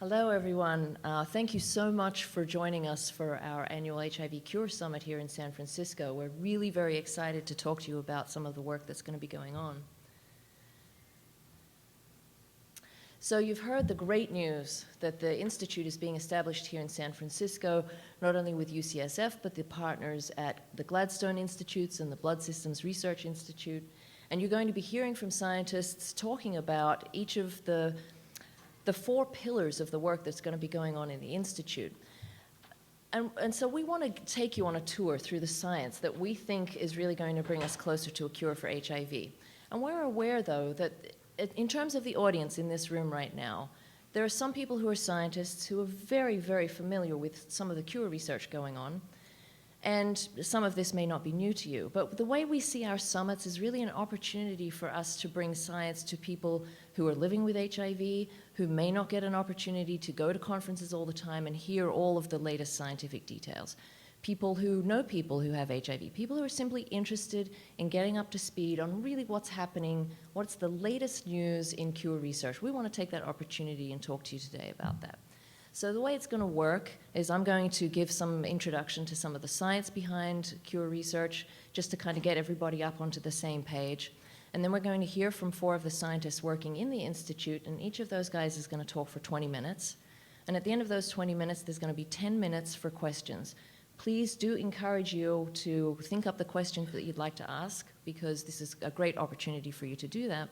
Hello, everyone. Thank you so much for joining us for our annual HIV Cure Summit here in San Francisco. We're really very excited to talk to you about some of the work that's going to be going on. So you've heard the great news that the Institute is being established here in San Francisco, not only with UCSF, but the partners at the Gladstone Institutes and the Blood Systems Research Institute. And you're going to be hearing from scientists talking about each of the four pillars of the work that's going to be going on in the Institute. And so we want to take you on a tour through the science that we think is really going to bring us closer to a cure for HIV. And we're aware, though, that in terms of the audience in this room right now, there are some people who are scientists who are very, very familiar with some of the cure research going on, and some of this may not be new to you. But the way we see our summits is really an opportunity for us to bring science to people who are living with HIV, who may not get an opportunity to go to conferences all the time and hear all of the latest scientific details. People who know people who have HIV, people who are simply interested in getting up to speed on really what's happening, what's the latest news in cure research. We want to take that opportunity and talk to you today about that. So the way it's going to work is I'm going to give some introduction to some of the science behind cure research, just to kind of get everybody up onto the same page. And then we're going to hear from 4 of the scientists working in the Institute, and each of those guys is going to talk for 20 minutes. And at the end of those 20 minutes, there's going to be 10 minutes for questions. Please do encourage you to think up the questions that you'd like to ask, because this is a great opportunity for you to do that.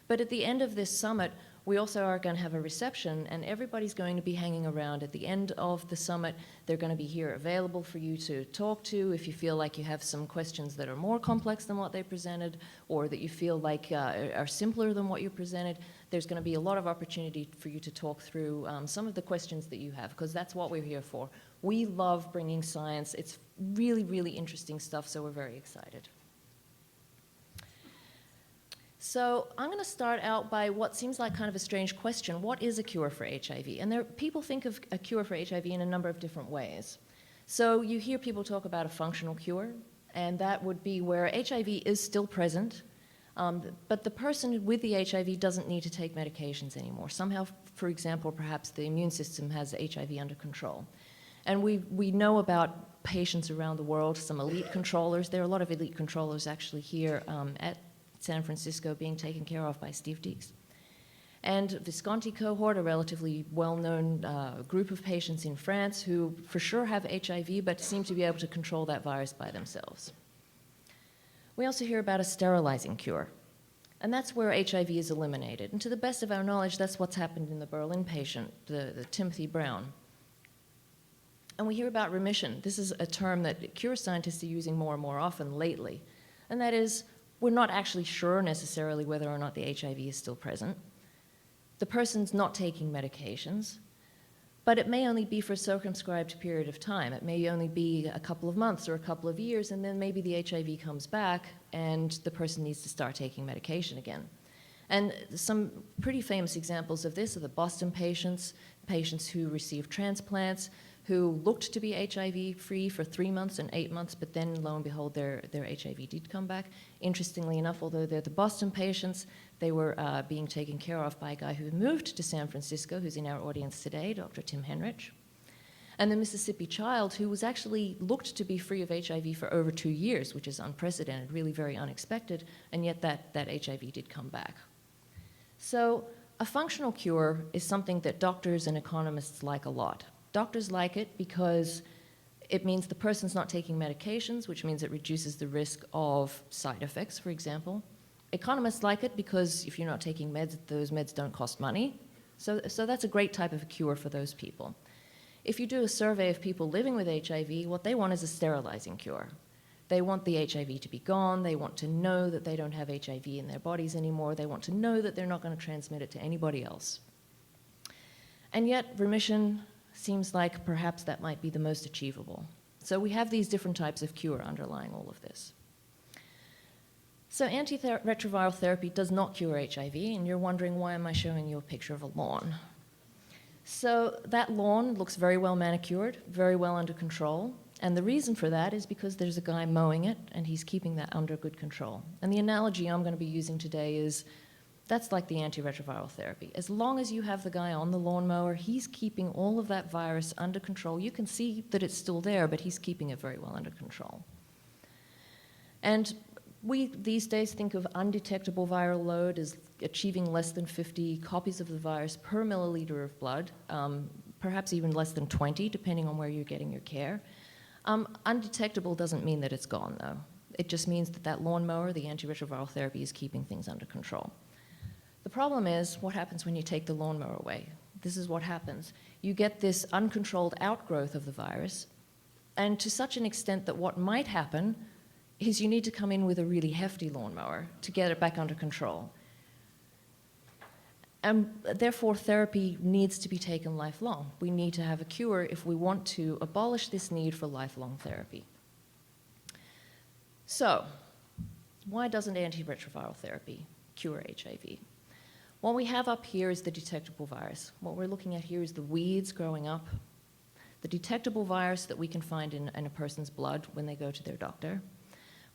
But at the end of this summit, we also are going to have a reception, and everybody's going to be hanging around. At the end of the summit, they're going to be here available for you to talk to if you feel like you have some questions that are more complex than what they presented, or that you feel like are simpler than what you presented. There's going to be a lot of opportunity for you to talk through some of the questions that you have, because that's what we're here for. We love bringing science. It's really, really interesting stuff, so we're very excited. So I'm going to start out by what seems like kind of a strange question. What is a cure for HIV? And people think of a cure for HIV in a number of different ways. So you hear people talk about a functional cure, and that would be where HIV is still present, but the person with the HIV doesn't need to take medications anymore. Somehow, for example, perhaps the immune system has HIV under control. And we know about patients around the world, some elite controllers. There are a lot of elite controllers actually here at San Francisco being taken care of by Steve Deeks. And Visconti cohort, a relatively well-known group of patients in France who for sure have HIV but seem to be able to control that virus by themselves. We also hear about a sterilizing cure, and that's where HIV is eliminated. And to the best of our knowledge, that's what's happened in the Berlin patient, the Timothy Brown. And we hear about remission. This is a term that cure scientists are using more and more often lately, and that is, we're not actually sure necessarily whether or not the HIV is still present. The person's not taking medications, but it may only be for a circumscribed period of time. It may only be a couple of months or a couple of years, and then maybe the HIV comes back and the person needs to start taking medication again. And some pretty famous examples of this are the Boston patients, patients who received transplants, who looked to be HIV-free for 3 months and 8 months, but then, lo and behold, their HIV did come back. Interestingly enough, although they're the Boston patients, they were being taken care of by a guy who moved to San Francisco, who's in our audience today, Dr. Tim Henrich. And the Mississippi child, who was actually looked to be free of HIV for over 2 years, which is unprecedented, really very unexpected, and yet that HIV did come back. So a functional cure is something that doctors and economists like a lot. Doctors like it because it means the person's not taking medications, which means it reduces the risk of side effects, for example. Economists like it because if you're not taking meds, those meds don't cost money. So that's a great type of a cure for those people. If you do a survey of people living with HIV, what they want is a sterilizing cure. They want the HIV to be gone. They want to know that they don't have HIV in their bodies anymore. They want to know that they're not going to transmit it to anybody else. And yet, remission seems like perhaps that might be the most achievable. So we have these different types of cure underlying all of this. So antiretroviral therapy does not cure HIV, and you're wondering, why am I showing you a picture of a lawn? So that lawn looks very well manicured, very well under control, and the reason for that is because there's a guy mowing it, and he's keeping that under good control. And the analogy I'm going to be using today is That's like the antiretroviral therapy. As long as you have the guy on the lawnmower, he's keeping all of that virus under control. You can see that it's still there, but he's keeping it very well under control. And we these days think of undetectable viral load as achieving less than 50 copies of the virus per milliliter of blood, perhaps even less than 20, depending on where you're getting your care. Undetectable doesn't mean that it's gone, though. It just means that that lawnmower, the antiretroviral therapy, is keeping things under control. The problem is, what happens when you take the lawnmower away? This is what happens. You get this uncontrolled outgrowth of the virus, and to such an extent that what might happen is you need to come in with a really hefty lawnmower to get it back under control. And therefore, therapy needs to be taken lifelong. We need to have a cure if we want to abolish this need for lifelong therapy. So, why doesn't antiretroviral therapy cure HIV? What we have up here is the detectable virus. What we're looking at here is the weeds growing up, the detectable virus that we can find in a person's blood when they go to their doctor.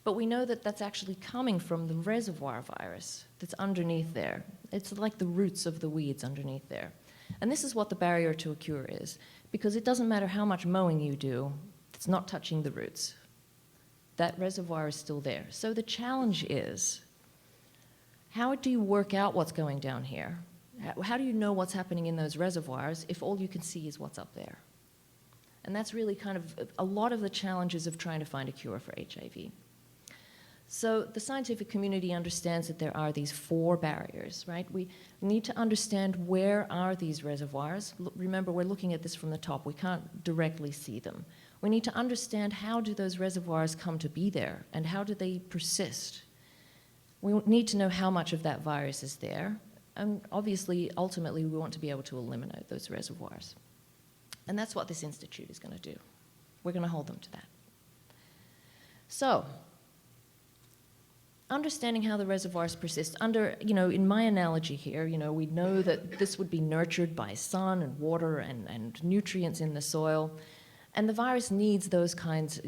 But we know that that's actually coming from the reservoir virus that's underneath there. It's like the roots of the weeds underneath there. And this is what the barrier to a cure is, because it doesn't matter how much mowing you do, it's not touching the roots. That reservoir is still there. So the challenge is, how do you work out what's going down here? How do you know what's happening in those reservoirs if all you can see is what's up there? And that's really kind of a lot of the challenges of trying to find a cure for HIV. So the scientific community understands that there are these 4 barriers, right? We need to understand where are these reservoirs. Remember, we're looking at this from the top. We can't directly see them. We need to understand how do those reservoirs come to be there and how do they persist. We need to know how much of that virus is there. And obviously, ultimately, we want to be able to eliminate those reservoirs. And that's what this institute is going to do. We're going to hold them to that. So, understanding how the reservoirs persist in my analogy here, we know that this would be nurtured by sun and water and nutrients in the soil. And the virus needs those kinds,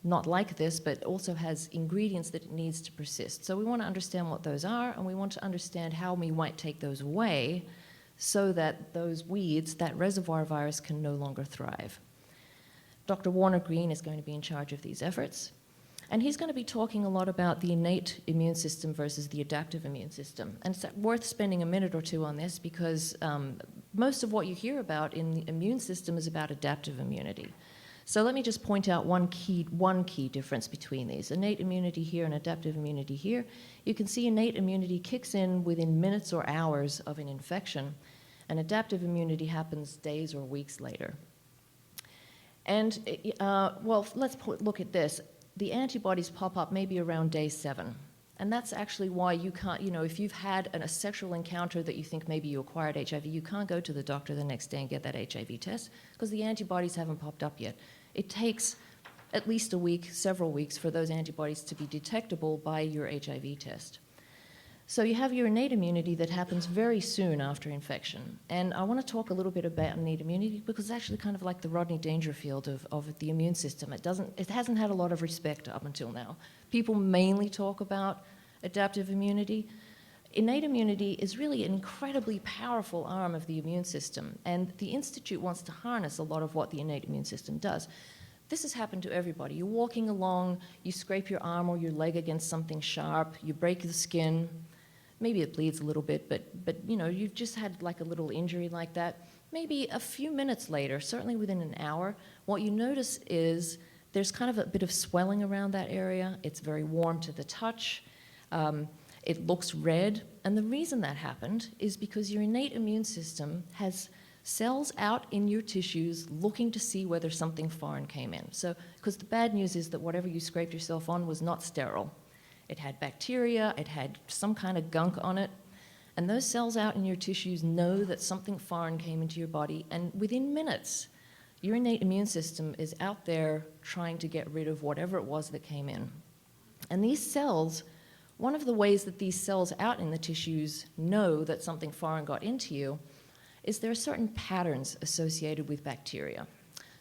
not like this, but also has ingredients that it needs to persist. So we want to understand what those are, and we want to understand how we might take those away so that those weeds, that reservoir virus, can no longer thrive. Dr. Warner Green is going to be in charge of these efforts. And he's going to be talking a lot about the innate immune system versus the adaptive immune system. And it's worth spending a minute or two on this because most of what you hear about in the immune system is about adaptive immunity. So let me just point out one key difference between these. Innate immunity here and adaptive immunity here. You can see innate immunity kicks in within minutes or hours of an infection, and adaptive immunity happens days or weeks later. And, let's look at this. The antibodies pop up maybe around day 7. And that's actually why you can't, if you've had a sexual encounter that you think maybe you acquired HIV, you can't go to the doctor the next day and get that HIV test because the antibodies haven't popped up yet. It takes at least a week, several weeks, for those antibodies to be detectable by your HIV test. So you have your innate immunity that happens very soon after infection. And I want to talk a little bit about innate immunity because it's actually kind of like the Rodney Dangerfield of the immune system. It hasn't had a lot of respect up until now. People mainly talk about adaptive immunity. Innate immunity is really an incredibly powerful arm of the immune system, and the Institute wants to harness a lot of what the innate immune system does. This has happened to everybody. You're walking along, you scrape your arm or your leg against something sharp, you break the skin, maybe it bleeds a little bit, but you've just had like a little injury like that. Maybe a few minutes later, certainly within an hour, what you notice is there's kind of a bit of swelling around that area. It's very warm to the touch. It looks red, and the reason that happened is because your innate immune system has cells out in your tissues looking to see whether something foreign came in. So, because the bad news is that whatever you scraped yourself on was not sterile. It had bacteria, it had some kind of gunk on it, and those cells out in your tissues know that something foreign came into your body, and within minutes, your innate immune system is out there trying to get rid of whatever it was that came in. And these cells, one of the ways that these cells out in the tissues know that something foreign got into you is there are certain patterns associated with bacteria.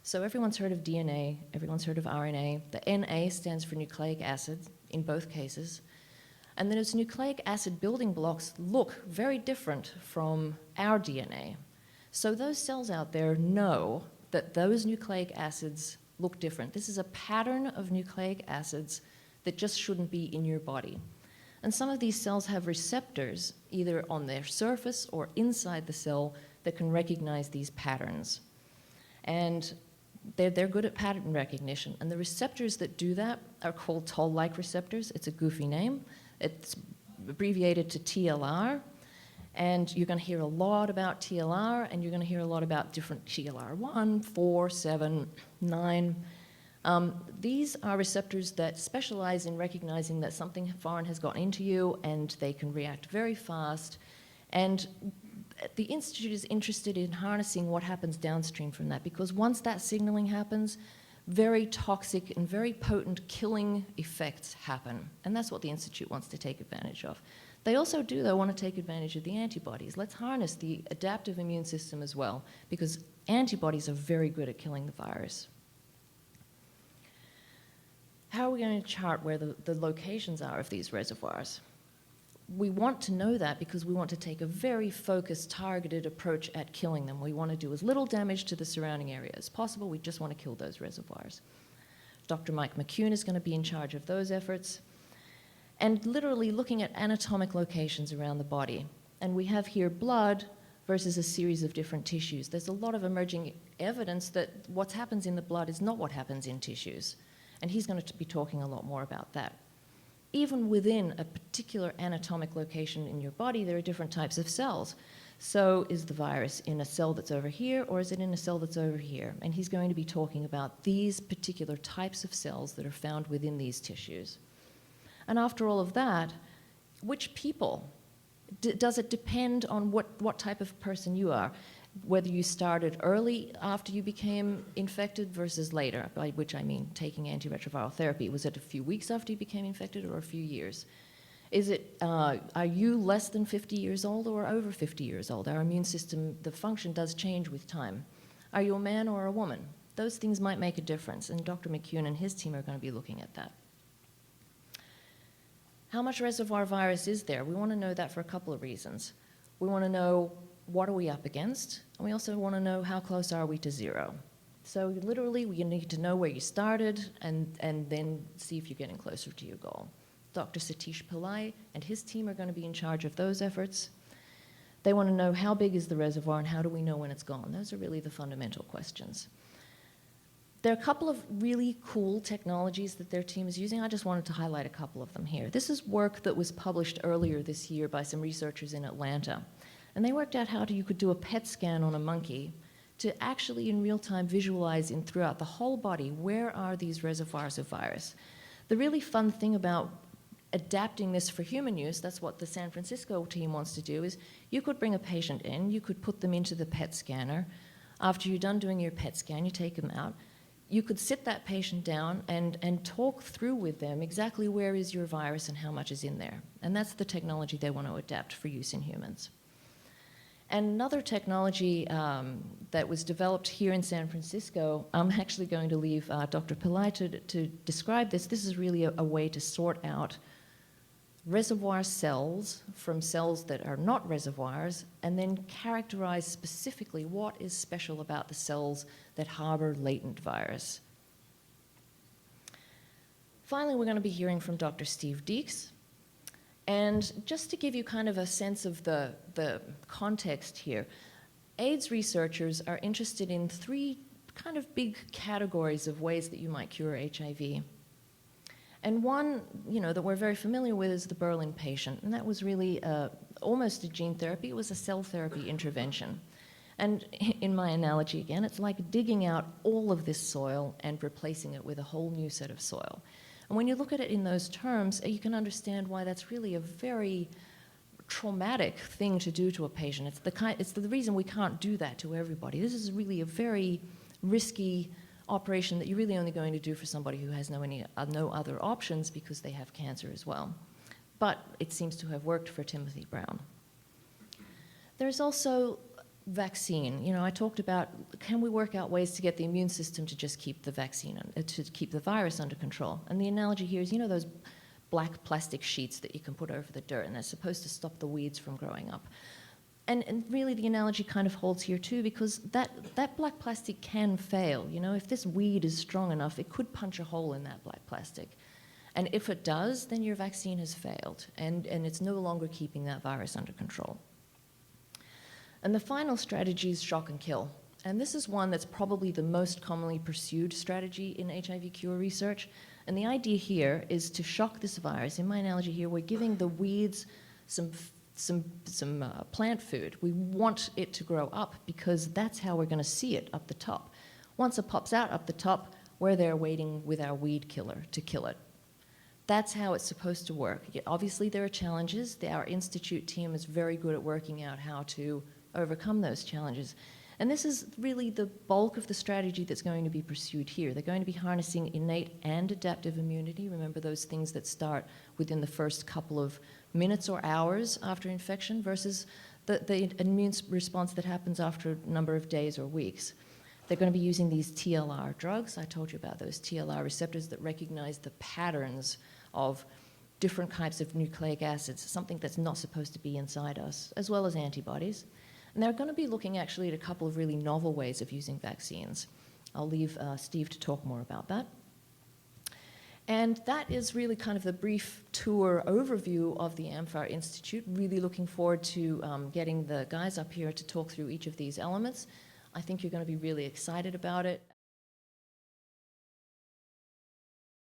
So everyone's heard of DNA, everyone's heard of RNA. The NA stands for nucleic acid in both cases. And those nucleic acid building blocks look very different from our DNA. So those cells out there know that those nucleic acids look different. This is a pattern of nucleic acids that just shouldn't be in your body. And some of these cells have receptors, either on their surface or inside the cell, that can recognize these patterns. And they're good at pattern recognition. And the receptors that do that are called toll-like receptors. It's a goofy name. It's abbreviated to TLR. And you're going to hear a lot about TLR, and you're going to hear a lot about different TLR 1, 4, 7, 9. These are receptors that specialize in recognizing that something foreign has gotten into you, and they can react very fast. And the Institute is interested in harnessing what happens downstream from that, because once that signaling happens, very toxic and very potent killing effects happen. And that's what the Institute wants to take advantage of. They also do, though, want to take advantage of the antibodies. Let's harness the adaptive immune system as well, because antibodies are very good at killing the virus. How are we going to chart where the locations are of these reservoirs? We want to know that because we want to take a very focused, targeted approach at killing them. We want to do as little damage to the surrounding area as possible. We just want to kill those reservoirs. Dr. Mike McCune is going to be in charge of those efforts, and literally looking at anatomic locations around the body. And we have here blood versus a series of different tissues. There's a lot of emerging evidence that what happens in the blood is not what happens in tissues. And he's going to be talking a lot more about that. Even within a particular anatomic location in your body, there are different types of cells. So is the virus in a cell that's over here, or is it in a cell that's over here? And he's going to be talking about these particular types of cells that are found within these tissues. And after all of that, which people? Does it depend on what type of person you are? Whether you started early after you became infected versus later, by which I mean taking antiretroviral therapy. Was it a few weeks after you became infected or a few years? Is it, are you less than 50 years old or over 50 years old? Our immune system, the function does change with time. Are you a man or a woman? Those things might make a difference, and Dr. McCune and his team are going to be looking at that. How much reservoir virus is there? We want to know that for a couple of reasons. We want to know what are we up against, and we also want to know how close are we to zero. So literally, we need to know where you started and then see if you're getting closer to your goal. Dr. Satish Pillai and his team are going to be in charge of those efforts. They want to know how big is the reservoir and how do we know when it's gone. Those are really the fundamental questions. There are a couple of really cool technologies that their team is using. I just wanted to highlight a couple of them here. This is work that was published earlier this year by some researchers in Atlanta. And they worked out how you could do a PET scan on a monkey to actually in real time visualize throughout the whole body, where are these reservoirs of virus? The really fun thing about adapting this for human use, that's what the San Francisco team wants to do, is you could bring a patient in, you could put them into the PET scanner. After you're done doing your PET scan, you take them out. You could sit that patient down and talk through with them exactly where is your virus and how much is in there. And that's the technology they want to adapt for use in humans. And another technology that was developed here in San Francisco, I'm actually going to leave Dr. Pillai to describe this. This is really a way to sort out reservoir cells from cells that are not reservoirs, and then characterize specifically what is special about the cells that harbor latent virus. Finally, we're going to be hearing from Dr. Steve Deeks. And just to give you kind of a sense of the context here, AIDS researchers are interested in three kind of big categories of ways that you might cure HIV. And one, that we're very familiar with is the Berlin patient, and that was really almost a gene therapy. It was a cell therapy intervention. And in my analogy again, it's like digging out all of this soil and replacing it with a whole new set of soil. And when you look at it in those terms, you can understand why that's really a very traumatic thing to do to a patient. It's the reason we can't do that to everybody. This is really a very risky operation that you're really only going to do for somebody who has no other options because they have cancer as well. But it seems to have worked for Timothy Brown. There's also vaccine. I talked about, can we work out ways to get the immune system to just keep the vaccine, to keep the virus under control? And the analogy here is, those black plastic sheets that you can put over the dirt, and they're supposed to stop the weeds from growing up. And really the analogy kind of holds here too, because that black plastic can fail. You know, if this weed is strong enough, it could punch a hole in that black plastic. And if it does, then your vaccine has failed, and it's no longer keeping that virus under control. And the final strategy is shock and kill. And this is one that's probably the most commonly pursued strategy in HIV cure research. And the idea here is to shock this virus. In my analogy here, we're giving the weeds some plant food. We want it to grow up because that's how we're going to see it up the top. Once it pops out up the top, we're there waiting with our weed killer to kill it. That's how it's supposed to work. Obviously, there are challenges. Our institute team is very good at working out how to overcome those challenges. And this is really the bulk of the strategy that's going to be pursued here. They're going to be harnessing innate and adaptive immunity. Remember those things that start within the first couple of minutes or hours after infection versus the immune response that happens after a number of days or weeks. They're going to be using these TLR drugs. I told you about those TLR receptors that recognize the patterns of different types of nucleic acids, something that's not supposed to be inside us, as well as antibodies. And they're going to be looking actually at a couple of really novel ways of using vaccines. I'll leave Steve to talk more about that. And that is really kind of the brief tour overview of the amfAR Institute. Really looking forward to getting the guys up here to talk through each of these elements. I think you're going to be really excited about it.